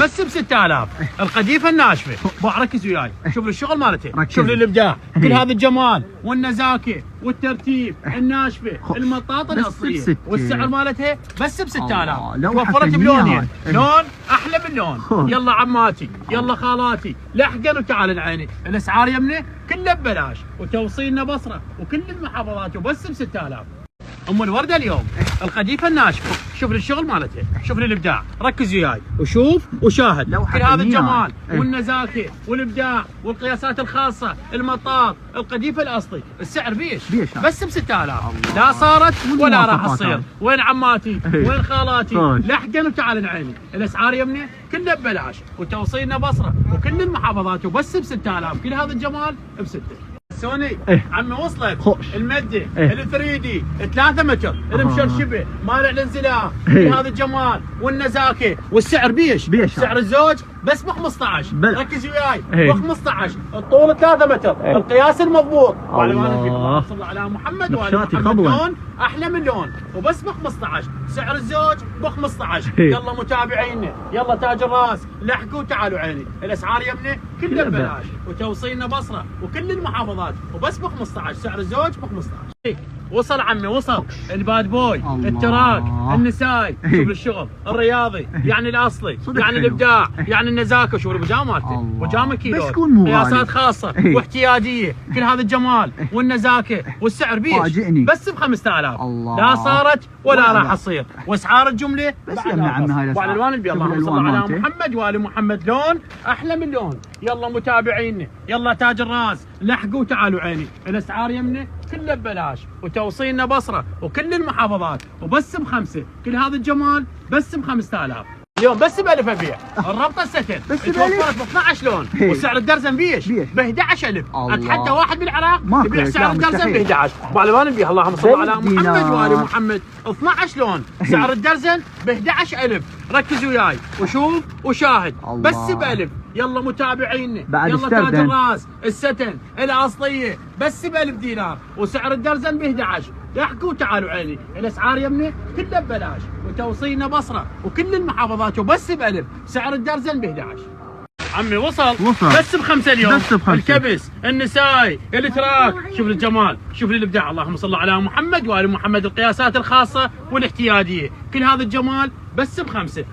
بس ب 6000. القديفه الناشفه. ركز وياي، شوف الشغل مالته، شوف الابداع، كل هذا الجمال والنزاكه والترتيب، الناشفه، المطاطه الاصليه، والسعر مالتها بس ب 6000. توفرت بلونين، لون احلى من لون. يلا عماتي، يلا خالاتي، لحقا وتعال العيني، الاسعار يمنا كلها ببلاش، وتوصيلنا بصره وكل المحافظات وبس ب 6000. ام الورده اليوم القديفه الناشفه، شوف الشغل مالتها، شوف الابداع، ركز وياي وشوف وشاهد كل هذا الجمال والنزاكه والابداع والقياسات الخاصه، المطاط، القديفه الاصلي، السعر بيش بس ب 6000. لا صارت ولا راح تصير. وين عماتي؟ وين خالاتي؟ لحقا وتعال العيني، الاسعار يمنا كلها ببلاش، وتوصيلنا بصره وكل المحافظات وبس ب 6000. كل هذا الجمال ب 6. سوني عمي وصلت المده ال 3 دي 3 متر المشرشبه مالع الانزلاق، هذا الجمال والنزاكه والسعر بيش سعر الزوج بس ب 15. ركز وياي ب 15. الطول 3 متر، القياس المضبوط. اللهم صل على محمد وعلى محمد. لون احلى من لون وبس ب 15. سعر الزوج ب 15. يلا متابعينا، يلا تاج الراس، لحقوا تعالوا عيني، الاسعار يمنا كلها ببلاش، وتوصيلنا بصره وكل المحافظات وبس ب 15. سعر الزوج ب 15. وصل عمي، وصل الباد بوي، التراك، النساي، شوف الشغل الرياضي، يعني الاصلي، يعني الابداع، يعني النزاكه. شوف البجامه مالته، بجامه كيلو، قياسات خاصه واحتياجيه، كل هذا الجمال والنزاكه والسعر بيش بس ب 5000. لا صارت ولا راح تصير. واسعار الجمله بس يا عمي هاي وعلى الوان البيض. اللهم صل على محمد وال محمد. لون احلى من لون. يلا متابعينا، يلا تاج الراس، لحقوا تعالوا عيني، الاسعار يمنا كله ببلاش، وتوصيلنا بصره وكل المحافظات وبس ب5. كل هذا الجمال بس ب 5000 اليوم، بس ب 1000 ابيع. الربطه الستن توفرت ب 12 لون، وسعر الدرزن بيش ب 11000. اتحدى واحد بالعراق يبيع سعر الدرزن ب 11. بالوان البيض. اللهم صل على محمد وال محمد. 12 لون، سعر الدرزن ب 11000. ركز وياي وشوف وشاهد بس ب 1000. يلا متابعينا، يلا تاج الراس، الستن الاصليه بس ب 1000 دينار، وسعر الدرزن ب 11. لحقوا تعالوا عيني، الاسعار يمنا كلها ببلاش، وتوصيلنا بصره وكل المحافظات وبس ب 1000. سعر الدرزن ب 11. عمي وصل بس ب5 اليوم. الكبس، النساي، التراك، شوف الجمال، شوف الابداع. اللهم صل على محمد وال محمد. القياسات الخاصه والاحتياجيه، كل هذا الجمال بس ب5.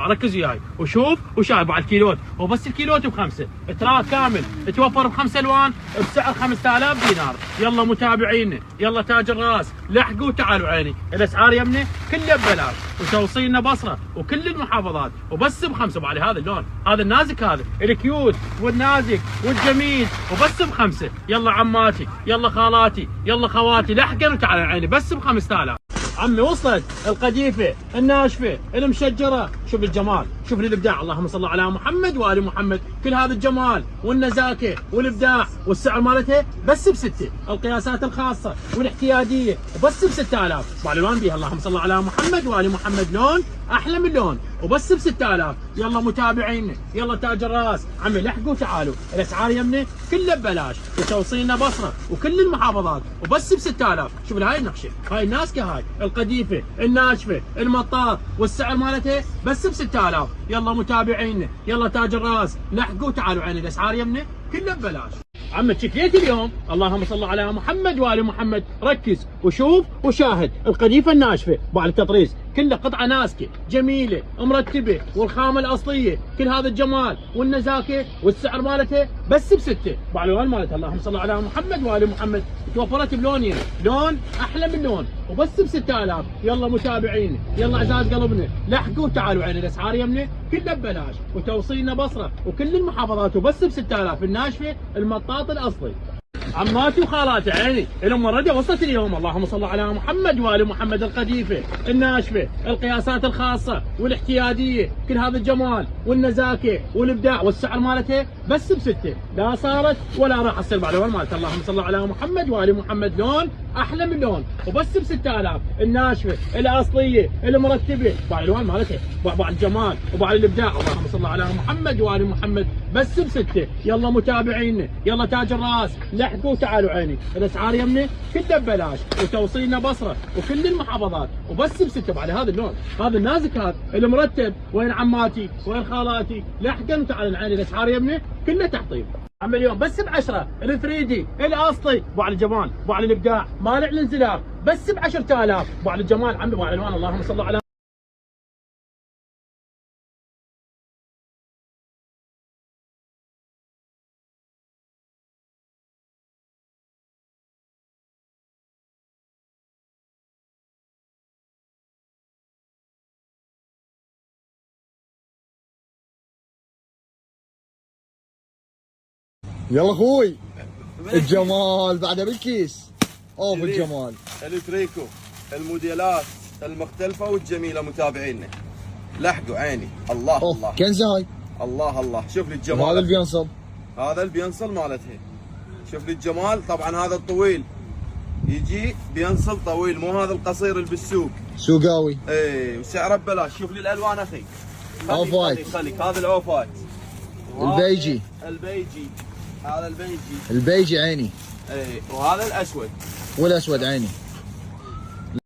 ركز وياي وشوف وشاهد. بعد الكيلوت وبس الكيلوت ب5. تراك كامل توفر ب5 الوان بسعر 5000 دينار. يلا متابعينا، يلا تاج الراس، لحقوا تعالوا عيني، الاسعار يمنا كلها ببلاش، وتوصيلنا بصره وكل المحافظات وبس ب5. بعد هذا اللون، هذا النازك، هذا الكيوت والنازك والجميل وبس ب5. يلا عماتي، يلا خالاتي، يلا خواتي، لحقا وتعالوا عيني بس ب 5000. عمي وصلت القديفه الناشفه المشجره، شوف الجمال، شوف الابداع. اللهم صل على محمد وال محمد. كل هذا الجمال والنزاكه والابداع والسعر مالتها بس ب6. القياسات الخاصه والاحتياجيه بس ب 6000. بالوان بيها. اللهم صل على محمد وال محمد. لون احلى من لون وبس ب 6000. يلا متابعينا، يلا تاج الراس، عمي لحقوا تعالوا، الاسعار يمنا كلها ببلاش، وتوصيلنا بصره وكل المحافظات وبس ب 6000. شوف هاي النقشه، هاي الناسكه، هاي القديفه الناشفه المطاط، والسعر مالتها بس ب 6000. يلا متابعينا، يلا تاج الراس، لحقوا تعالوا عيني، الاسعار يمنا كلها ببلاش. عم تشكيت اليوم. اللهم صل على محمد وال محمد. ركز وشوف وشاهد. القديفه الناشفه بعد التطريز كله قطعه ناسكه جميله مرتبه، والخامه الاصليه، كل هذا الجمال والنزاكه والسعر مالته بس ب6. بعد الوان مالته. اللهم صل على محمد وال محمد. توفرت بلونين، لون احلى من لون وبس ب 6000. يلا متابعين، يلا عزاز قلبنا، لحقوا تعالوا عين، الاسعار يمنا كلها ببلاش، وتوصيلنا بصره وكل المحافظات وبس ب 6000. الناشفه المطاط الاصلي. عماتي وخالاتي عيني، الام الردة وصلت اليوم. اللهم صل على محمد وال محمد. القديفه الناشفه، القياسات الخاصه والاحتياجيه، كل هذا الجمال والنزاكه والابداع والسعر مالته بس بسته، لا صارت ولا راح تصير بعد مالت. اللهم صل على محمد وال محمد، لون احلى من لون وبس ب 6000. الناشفه الاصليه المرتبه بعد الالوان مالتها، بعد الجمال وبعد الابداع. اللهم صل على محمد وال محمد، بس بسته. يلا متابعينا، يلا تاج الراس لحقوا تعالوا عيني. الاسعار يمنا كلها ببلاش وتوصيلنا بصره وكل المحافظات وبس بسته. بعد هذا اللون، هذا النازك، هذا المرتب. وين عماتي وين خالاتي؟ لحقا تعالوا عيني. الاسعار يمنا كلها تحطيم. عم اليوم بس ب10 الفريدي الاصلي ابو على الجمال ابو على الابداع مالع الانزلاق، بس ب10000 ابو على الجمال عمي ابو على الالوان. اللهم صل على يلا اخوي الجمال بعده بالكيس. اوف الجمال التريكو، الموديلات المختلفة والجميلة متابعينا، لحقوا عيني. الله اوف الله كنزه هاي. الله الله، شوف لي الجمال. هذا اللي بينصب، هذا اللي بينصل مالتها. شوف لي الجمال. طبعا هذا الطويل يجي بينصل طويل، مو هذا القصير اللي بالسوق سوقاوي. اي وسعره ببلاش. شوف لي الالوان اخي. اوف وايت. خليك هذا الاوف وايت، البيجي، البيجي، هذا البيجي، البيجي عيني. اي وهذا الاسود والاسود عيني.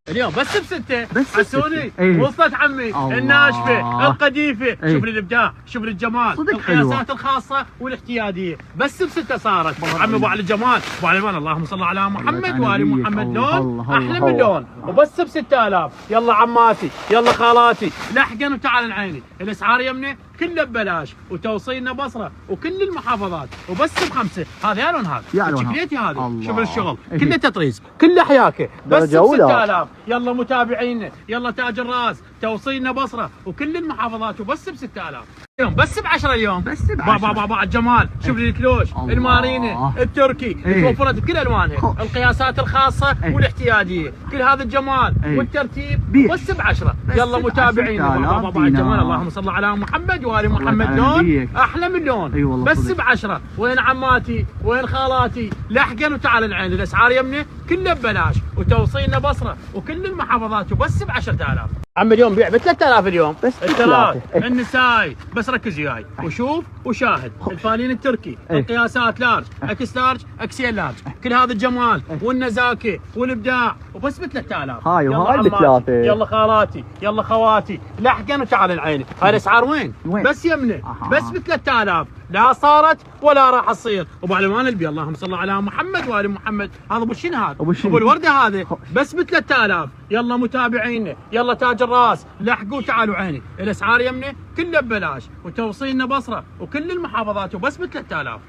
اليوم بس بسته. بس حسوني ايه. وصلت عمي الله. الناشفه القديفه. ايه. شوف لي الابداع، شوف لي الجمال، صدق القياسات حلوة. الخاصه والاحتياديه، بس بسته صارت. عمي ابو على الجمال ابو على الالوان. اللهم صل على محمد وال محمد، لون احلى من لون وبس ب 6000. يلا عماتي يلا خالاتي لحقا وتعال عيني. الاسعار يمنا كلها ببلاش وتوصيلنا بصره وكل المحافظات وبس ب5. هذا يا لون، هذا يا لون شكليتي هذه. الله. شوف الشغل ايه. كله تطريز كله حياكه، بس ب درجة أولى. 6000. يلا متابعينا، يلا تاج الراس توصيلنا بصره وكل المحافظات وبس ب 6000. اليوم بس ب10 اليوم. بس ب10. بابا الجمال. شوف لي الكلوش، الله. المارينه، التركي، ايه. توفرت بكل الوانها، القياسات الخاصه ايه. والاحتياديه، كل هذا الجمال ايه. والترتيب بيش. بس ب10. بس يلا ب10 متابعينا، بابا الجمال. دينار. اللهم صل على محمد وال محمد، تعالى لون نبيك. احلى من لون. اي والله بس صدق. ب10. وين عماتي وين خالاتي؟ لحقا وتعال العين. الاسعار يمنا كلها ببلاش وتوصيلنا بصره وكل المحافظات وبس ب 10000. عم اليوم بيع ب 3000 اليوم. بس التراث ب3. النسائي، بس ركز وياي وشوف وشاهد. الفانين التركي، ايه. القياسات لارج، اكس لارج، اكسيل لارج، كل هذا الجمال والنزاكه والابداع وبس ب 3000. هاي يلا وهاي عماتي، ب3. يلا خالاتي يلا خواتي لحقا وتعال العين. هاي الاسعار وين؟ بس يمنا بس ب 3000. لا صارت ولا راح تصير. وابو علوان البي، اللهم صل على محمد وال محمد. هذا ابو الشين، هذا ابو الورده، هذا بس ب 3000. يلا متابعينا، يلا تاج الراس لحقوا تعالوا عيني. الاسعار يمنا كلها ببلاش وتوصيلنا بصره وكل المحافظات وبس ب 3000.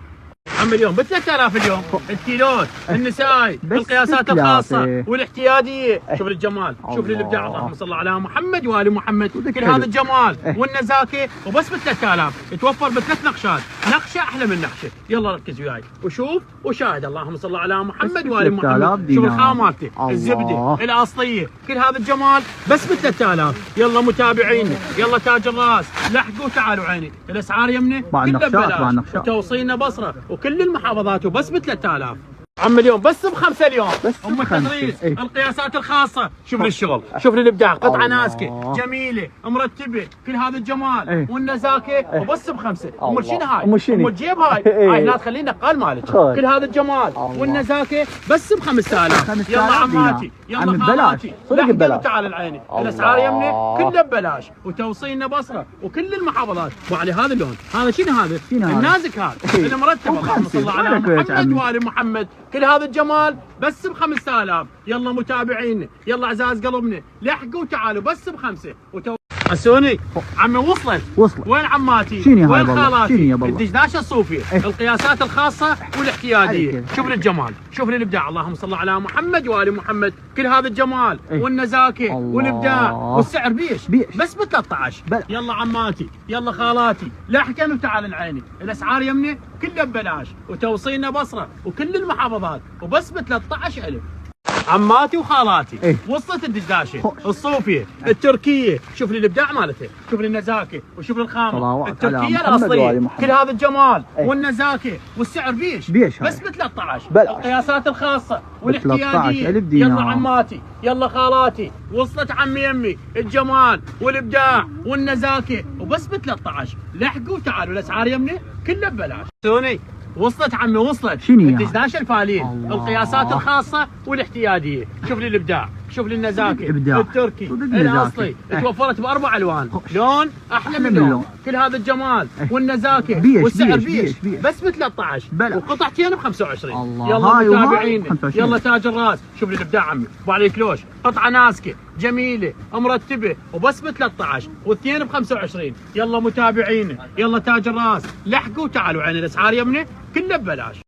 عم اليوم ب 3000 اليوم. الكيلوت النسائي، بس القياسات ب3. الخاصه والاحتياديه. شوف لي الجمال، شوف لي الله. الابداع. اللهم صل على محمد وال محمد، كل حلو. هذا الجمال والنزاكه وبس ب 3000. يتوفر ب3 نقشات، نقشه احلى من نقشه. يلا ركز وياي وشوف وشاهد. اللهم صل على محمد وال محمد. شوف الخامه مالته، الزبده الاصليه، كل هذا الجمال بس ب 3000. يلا متابعينا، يلا تاج الراس لحقوا تعالوا عيني. الاسعار يمنا كلها ببلاش وتوصيلنا بصره وكل المحافظات وبس ب 3000. عم اليوم بس ب5 اليوم. بس ام ب5. التدريس، ايه. القياسات الخاصه. شوف لي الشغل، شوف لي الابداع، قطعه الله. ناسكه جميله مرتبه، كل هذا الجمال ايه. والنزاكه وبس ب5. ام الشين هاي، أم الشين. ام الجيب هاي. ايه. هاي لا تخلينا قال مالك. خير. كل هذا الجمال الله. والنزاكه بس ب 5000. 5000 يلا عماتي دينار. يلا عم ببلاش. خالاتي صدق لحقا ببلاش. وتعال العيني. الله. الاسعار يمنا كلها ببلاش وتوصيلنا بصره وكل المحافظات. وعلى هذا اللون، هذا شنو هذا؟ شنو هذا؟ النازك هذا ايه. المرتب. اللهم صل على مالك وياك محمد عمي؟ وال محمد، كل هذا الجمال بس ب 5000. يلا متابعينا، يلا اعزاز قلبنا لحقوا تعالوا بس ب5. حسوني عمي وصلت. وين عماتي؟ شنو هاي وين بالله؟ خالاتي؟ شنو يا بالله؟ الدشداشه الصوفيه، ايه. القياسات الخاصه والاحتياديه. عليك. شوف لي الجمال، شوف لي الابداع. اللهم صل على محمد وال محمد، كل هذا الجمال ايه. والنزاكه الله. والابداع والسعر بيش بيش. بس ب 13. بلى. يلا عماتي يلا خالاتي لحقا وتعال العيني. الاسعار يمنا كلها ببلاش وتوصيلنا بصره وكل المحافظات وبس ب 13000. عماتي وخالاتي إيه. وصلت الدشداشه الصوفيه التركيه، شوف لي الابداع مالته، شوف لي النزاكه وشوف لي الخامه صلوات على التركيه محمد وآل الاصليه، محمد. كل هذا الجمال إيه. والنزاكه والسعر بيش بيش بس هاي. ب 13 بلاش. القياسات الخاصه 13,000 والاحتياجيه. دينار. يلا عماتي يلا خالاتي، وصلت عمي يمي الجمال والابداع والنزاكه وبس ب 13. لحقوا تعالوا الاسعار يمني كله ببلاش. سوني وصلت عمي وصلت شنو يعني؟ الدشداشه الفالين، الله. القياسات الخاصه والاحتياجيه، شوف لي الابداع، شوف لي النزاكه إبداع. التركي صدق نزاكة. الاصلي، إيه. توفرت باربع الوان، لون احلى من اللون. لون، كل هذا الجمال إيه. والنزاكه بيش والسعر بيش بيش بس ب 13 بلاش. وقطعتين ب 25. الله. يلا هاي وهاي متابعينا 25. يلا تاج الراس، شوف لي الابداع عمي ابو علي كلوش، قطعه ناسكه جميله مرتبه وبس ب 13 واثنين ب 25. يلا متابعينا يلا تاج الراس لحقوا تعالوا عين الاسعار يمني كله ببلاش.